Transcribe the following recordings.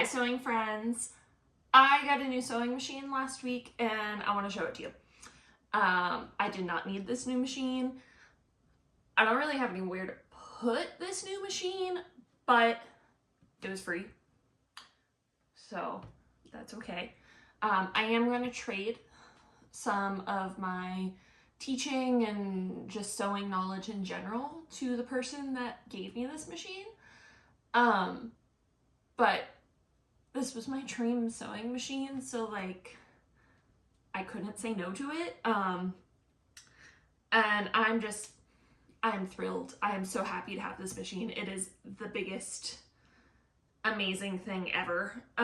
Hi sewing friends. I got a new sewing machine last week and I want to show it to you. I did not need this new machine. I don't really have anywhere to put this new machine, but it was free, so that's okay. I am going to trade some of my teaching and just sewing knowledge in general to the person that gave me this machine. But this was my dream sewing machine, so like I couldn't say no to it. And I'm thrilled. I am so happy to have this machine. It is the biggest amazing thing ever. So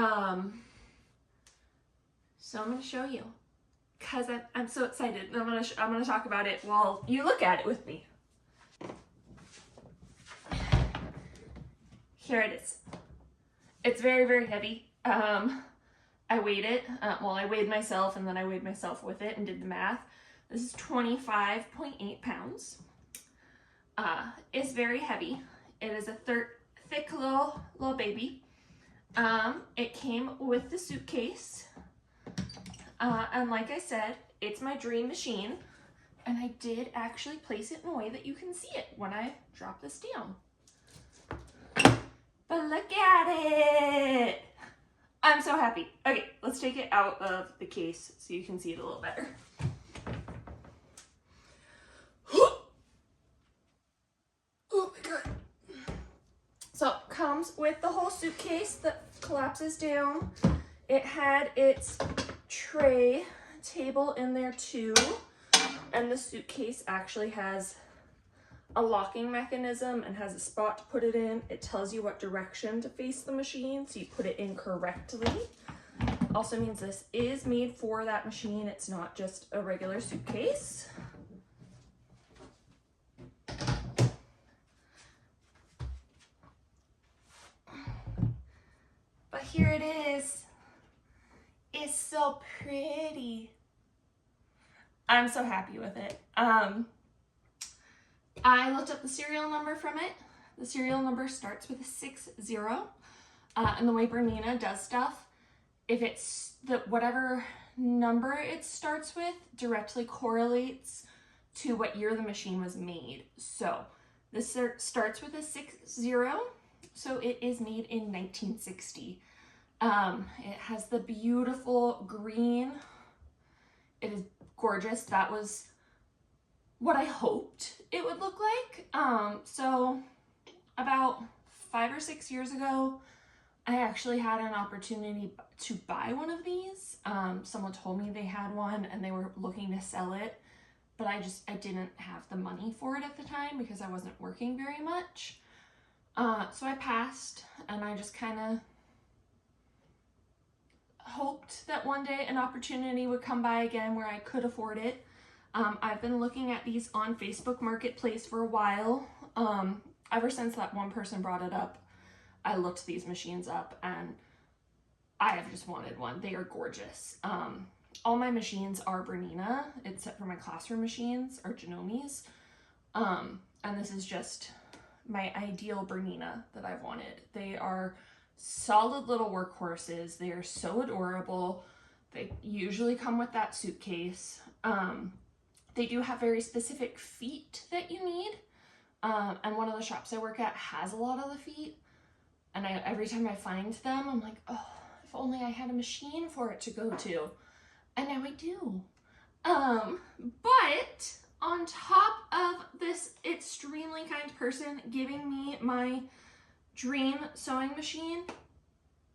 I'm gonna show you because I'm so excited. I'm gonna talk about it while you look at it with me. Here it is. It's very, very heavy. I weighed it. I weighed myself and then I weighed myself with it and did the math. This is 25.8 pounds. It's very heavy. It is a thick little baby. It came with the suitcase. And like I said, it's my dream machine. And I did actually place it in a way that you can see it when I drop this down. But look at it! I'm so happy. Okay, let's take it out of the case so you can see it a little better. Oh my god. So it comes with the whole suitcase that collapses down. It had its tray table in there too. And the suitcase actually has a locking mechanism and has a spot to put it in. It tells you what direction to face the machine, so you put it in correctly. Also means this is made for that machine. It's not just a regular suitcase. But here it is. It's so pretty. I'm so happy with it. I looked up the serial number from it. The serial number starts with a 60, and the way Bernina does stuff, if it's whatever number it starts with directly correlates to what year the machine was made. So this starts with a 60, so it is made in 1960. It has the beautiful green. It is gorgeous. That was what I hoped it would look like. So about 5 or 6 years ago, I actually had an opportunity to buy one of these. Someone told me they had one and they were looking to sell it, but I didn't have the money for it at the time because I wasn't working very much. So I passed and I just kind of hoped that one day an opportunity would come by again where I could afford it. I've been looking at these on Facebook Marketplace for a while. Ever since that one person brought it up, I looked these machines up and I have just wanted one. They are gorgeous. All my machines are Bernina, except for my classroom machines are Janome's. And this is just my ideal Bernina that I've wanted. They are solid little workhorses. They are so adorable. They usually come with that suitcase. They do have very specific feet that you need. And one of the shops I work at has a lot of the feet. And every time I find them, I'm like, oh, if only I had a machine for it to go to. And now I do. But on top of this extremely kind person giving me my dream sewing machine,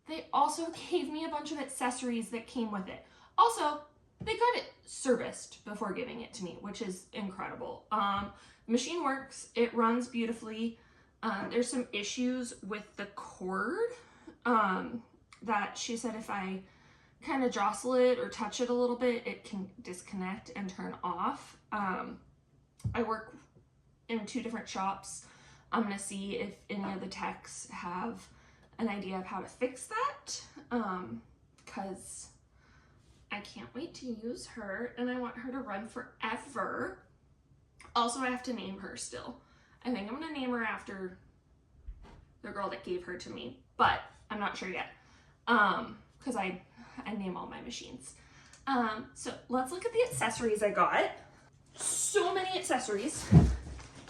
they also gave me a bunch of accessories that came with it. Also, they got it serviced before giving it to me, which is incredible. The machine works, it runs beautifully. There's some issues with the cord that she said if I kind of jostle it or touch it a little bit, it can disconnect and turn off. I work in 2 different shops. I'm gonna see if any of the techs have an idea of how to fix that, because I can't wait to use her and I want her to run forever. Also, I have to name her still. I think I'm gonna name her after the girl that gave her to me, but I'm not sure yet. because I name all my machines. So let's look at the accessories I got. So many accessories.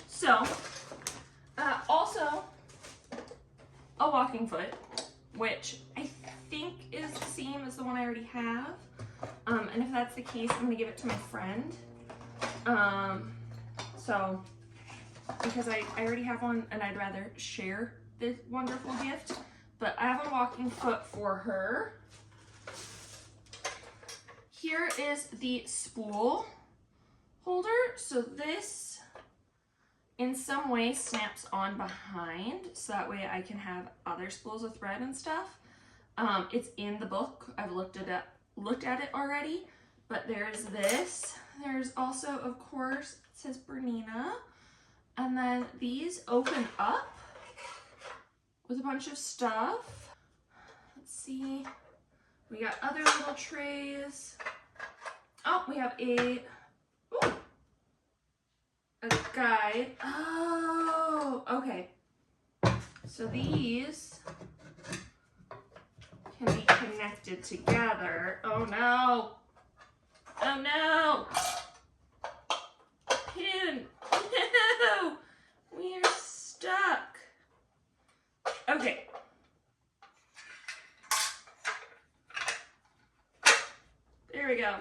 So, also a walking foot, which I think is the same as the one I already have. And if that's the case, I'm gonna give it to my friend. So, because I already have one and I'd rather share this wonderful gift, but I have a walking foot for her. Here is the spool holder. So this in some way snaps on behind, so that way I can have other spools of thread and stuff. It's in the book. I've looked at it already, but there's this. There's also, of course, it says Bernina, and then these open up with a bunch of stuff. Let's see. We got other little trays. Oh, we have a guide. Oh, okay. So these can be connected together. Oh no. Oh no. Pin. No. We are stuck. Okay. There we go.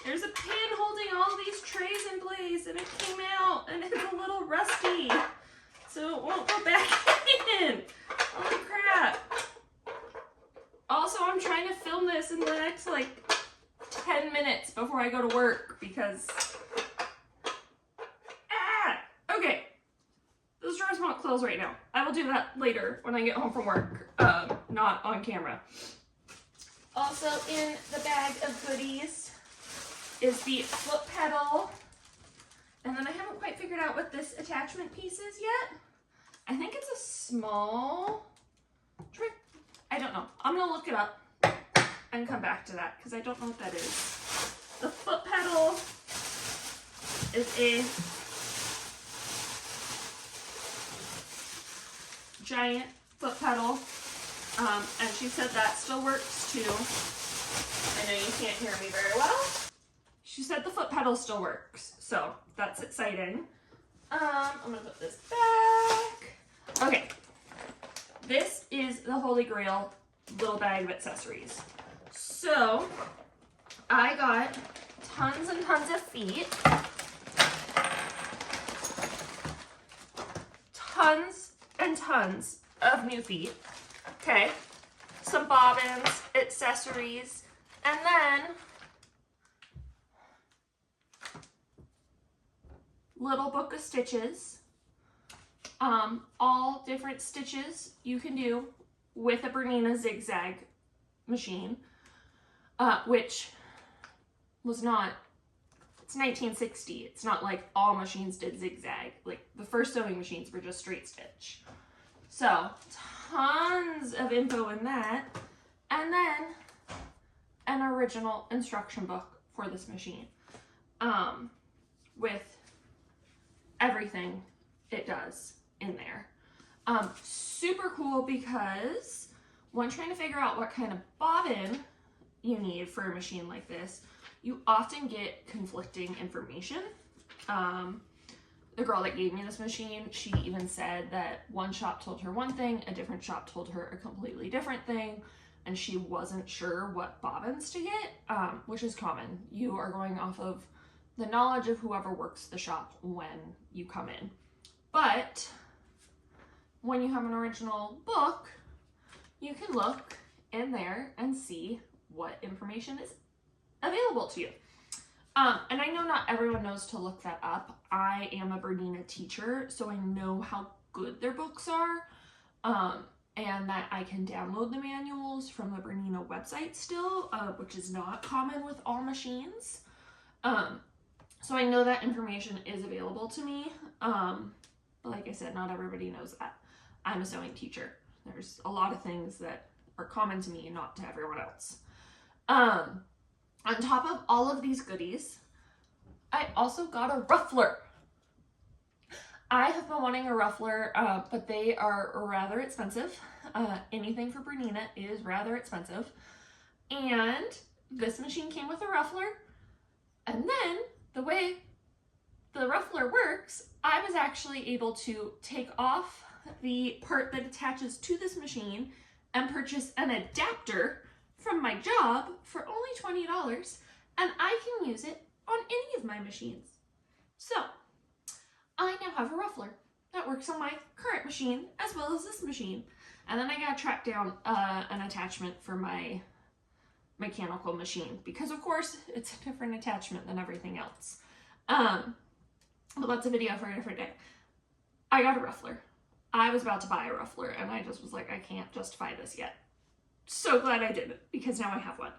There's a pin holding all these trays in place, and it came out, and it's a little rusty, so it won't go back in. Holy crap. Also, I'm trying to film this in the next, 10 minutes before I go to work, because... Okay. Those drawers won't close right now. I will do that later when I get home from work, not on camera. Also in the bag of goodies is the foot pedal, and then I haven't quite figured out what this attachment piece is yet. I think it's a small trick. I don't know. I'm gonna look it up and come back to that because I don't know what that is. The foot pedal is a giant foot pedal, and she said that still works too. I know you can't hear me very well. She said the foot pedal still works, so that's exciting. I'm gonna put this back. Okay, this is the Holy Grail little bag of accessories. So I got tons and tons of feet. Tons and tons of new feet. Okay, some bobbins, accessories, and then little book of stitches. All different stitches you can do with a Bernina zigzag machine, which was not, it's 1960. It's not like all machines did zigzag. Like the first sewing machines were just straight stitch. So tons of info in that. And then an original instruction book for this machine, with everything it does in there. Super cool because when trying to figure out what kind of bobbin you need for a machine like this, you often get conflicting information. The girl that gave me this machine, she even said that one shop told her one thing, a different shop told her a completely different thing, and she wasn't sure what bobbins to get, which is common. You are going off of the knowledge of whoever works the shop when you come in. But when you have an original book, you can look in there and see what information is available to you. And I know not everyone knows to look that up. I am a Bernina teacher, so I know how good their books are, and that I can download the manuals from the Bernina website still, which is not common with all machines. So I know that information is available to me, but like I said, not everybody knows that. I'm a sewing teacher. There's a lot of things that are common to me and not to everyone else. On top of all of these goodies, I also got a ruffler. I have been wanting a ruffler, but they are rather expensive. Anything for Bernina is rather expensive. And this machine came with a ruffler. And then the way the ruffler works, I was actually able to take off the part that attaches to this machine and purchase an adapter from my job for only $20, and I can use it on any of my machines. So I now have a ruffler that works on my current machine as well as this machine. And then I gotta track down an attachment for my mechanical machine, because of course it's a different attachment than everything else. But that's a video for a different day. I got a ruffler. I was about to buy a ruffler and I just was like, I can't justify this yet. So glad I didn't, because now I have one.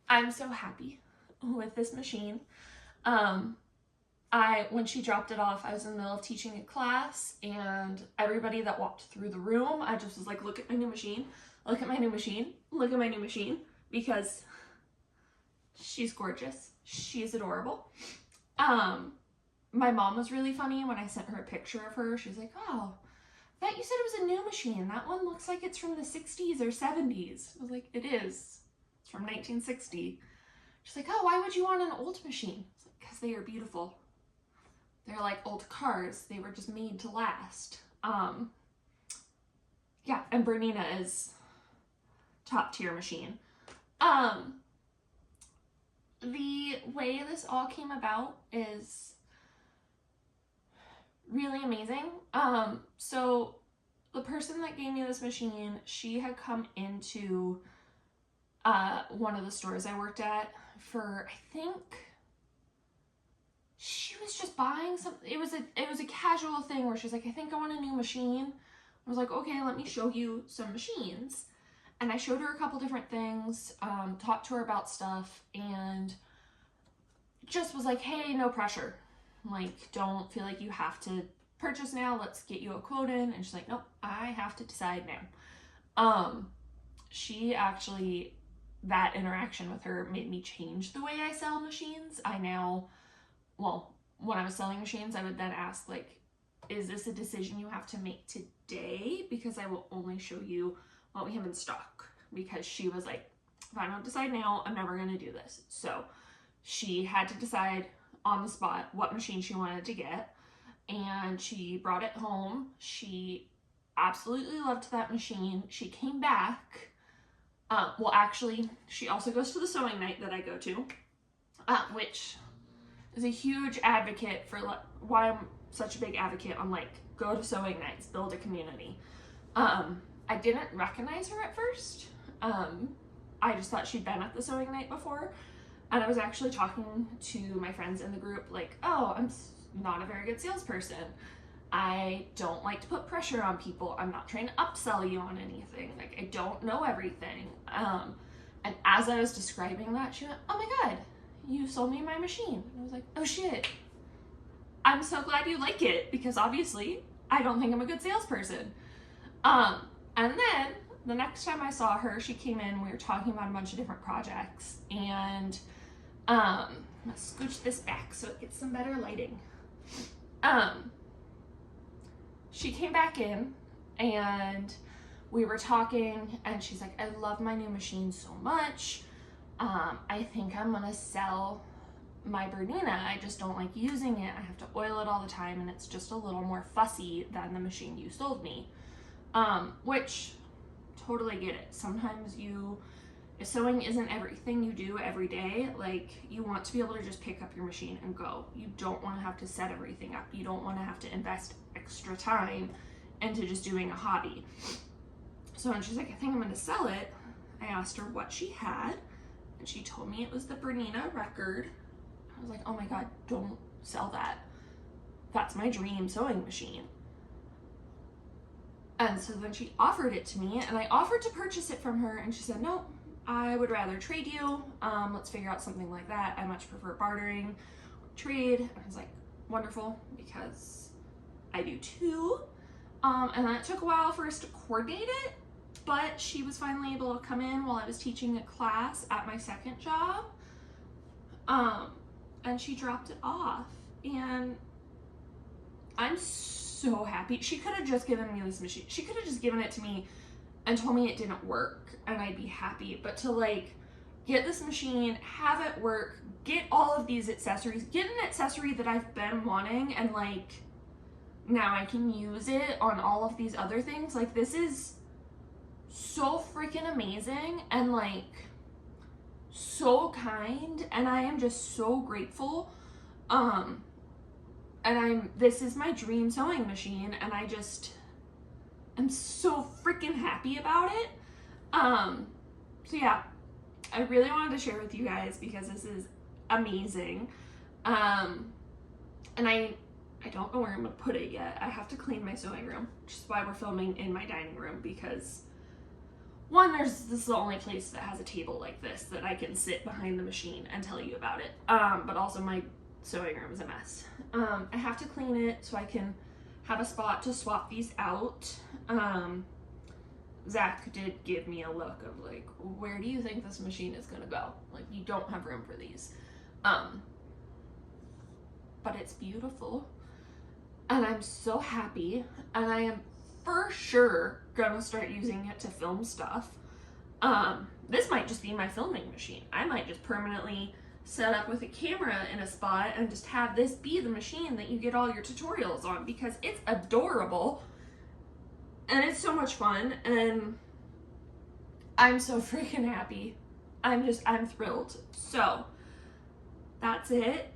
I'm so happy with this machine. When she dropped it off, I was in the middle of teaching a class, and everybody that walked through the room, I just was like, look at my new machine, look at my new machine, look at my new machine, because she's gorgeous. She's adorable. My mom was really funny when I sent her a picture of her. She was like, oh, I thought you said it was a new machine. That one looks like it's from the 60s or 70s. I was like, it is. It's from 1960. She's like, oh, why would you want an old machine? I was like, because they are beautiful. They're like old cars. They were just made to last. Yeah, and Bernina is top tier machine. The way this all came about is really amazing. So the person that gave me this machine, she had come into one of the stores I worked at for, I think, she was just buying something. It was a casual thing where she's like, I think I want a new machine. I was like, okay, let me show you some machines. And I showed her a couple different things, talked to her about stuff, and just was like, hey, no pressure. Like, don't feel like you have to purchase now. Let's get you a quote in. And she's like, nope, I have to decide now. She actually, that interaction with her made me change the way I sell machines. When I was selling machines, I would then ask, like, is this a decision you have to make today? Because I will only show you what we have in stock. Because she was like, if I don't decide now, I'm never going to do this. So she had to decide on the spot what machine she wanted to get. And she brought it home. She absolutely loved that machine. She came back. Actually, she also goes to the sewing night that I go to, which is a huge advocate for why I'm such a big advocate on, like, go to sewing nights, build a community. I didn't recognize her at first. I just thought she'd been at the sewing night before. And I was actually talking to my friends in the group, like, oh, I'm not a very good salesperson. I don't like to put pressure on people. I'm not trying to upsell you on anything. Like, I don't know everything. And as I was describing that, she went, oh my God, you sold me my machine. And I was like, oh shit. I'm so glad you like it, because obviously I don't think I'm a good salesperson. And then the next time I saw her, she came in, we were talking about a bunch of different projects, and let's scooch this back so it gets some better lighting. She came back in and we were talking, and she's like, I love my new machine so much. I think I'm gonna sell my Bernina. I just don't like using it. I have to oil it all the time, and it's just a little more fussy than the machine you sold me. Which, totally get it. Sometimes if sewing isn't everything you do every day, like, you want to be able to just pick up your machine and go. You don't want to have to set everything up. You don't want to have to invest extra time into just doing a hobby. So when she's like, I think I'm going to sell it, I asked her what she had, and she told me it was the Bernina record. I was like, oh my God, don't sell that. That's my dream sewing machine. And so then she offered it to me, and I offered to purchase it from her, and she said, no, I would rather trade you. Let's figure out something like that. I much prefer bartering or trade. And I was like, wonderful, because I do too. And then it took a while for us to coordinate it, but she was finally able to come in while I was teaching a class at my second job. and she dropped it off, and I'm so happy. She could have just given me this machine. She could have just given it to me and told me it didn't work, and I'd be happy. But to like get this machine, have it work, get all of these accessories, get an accessory that I've been wanting, and like now I can use it on all of these other things. Like, this is so freaking amazing and like so kind, and I am just so grateful. And this is my dream sewing machine, and I just am so freaking happy about it. So yeah, I really wanted to share with you guys because this is amazing. And I don't know where I'm gonna put it yet. I have to clean my sewing room, which is why we're filming in my dining room, because one, this is the only place that has a table like this that I can sit behind the machine and tell you about it. But also my sewing room is a mess. I have to clean it so I can have a spot to swap these out. Zach did give me a look of like, where do you think this machine is gonna go? Like, you don't have room for these. But it's beautiful, and I'm so happy, and I am for sure gonna start using it to film stuff. This might just be my filming machine. I might just permanently set up with a camera in a spot and just have this be the machine that you get all your tutorials on, because it's adorable and it's so much fun, and I'm so freaking happy. I'm thrilled. So that's it.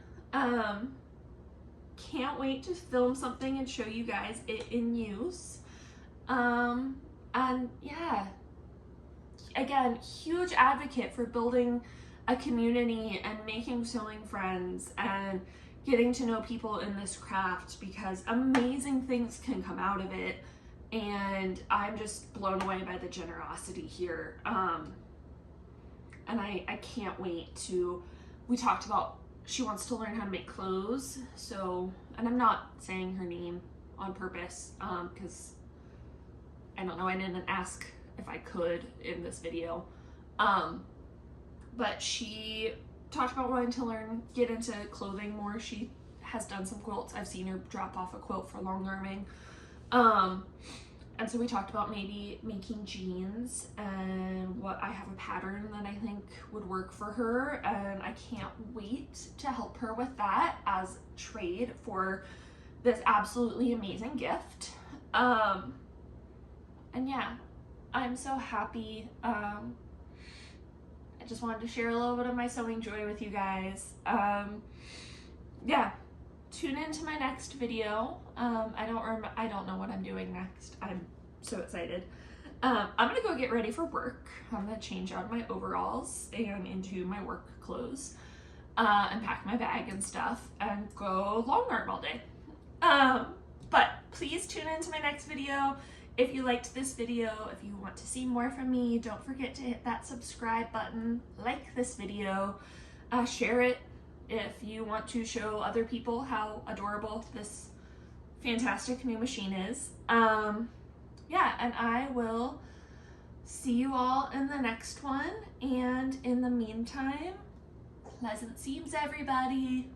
Can't wait to film something and show you guys it in use. And yeah, again, huge advocate for building a community and making sewing friends and getting to know people in this craft, because amazing things can come out of it, and I'm just blown away by the generosity here. And I can't wait to, we talked about, she wants to learn how to make clothes, so, and I'm not saying her name on purpose, because I don't know, I didn't ask if I could in this video. But she talked about wanting to get into clothing more. She has done some quilts. I've seen her drop off a quilt for long arming. And so we talked about maybe making jeans, and I have a pattern that I think would work for her, and I can't wait to help her with that as trade for this absolutely amazing gift. And yeah, I'm so happy. I just wanted to share a little bit of my sewing joy with you guys. Yeah, tune into my next video. I don't know what I'm doing next. I'm so excited. I'm gonna go get ready for work. I'm gonna change out my overalls and into my work clothes, and pack my bag and stuff and go long arm all day. But please tune into my next video. If you liked this video, if you want to see more from me, don't forget to hit that subscribe button, like this video, share it if you want to show other people how adorable this fantastic new machine is. Yeah, and I will see you all in the next one, and in the meantime, pleasant seams, everybody.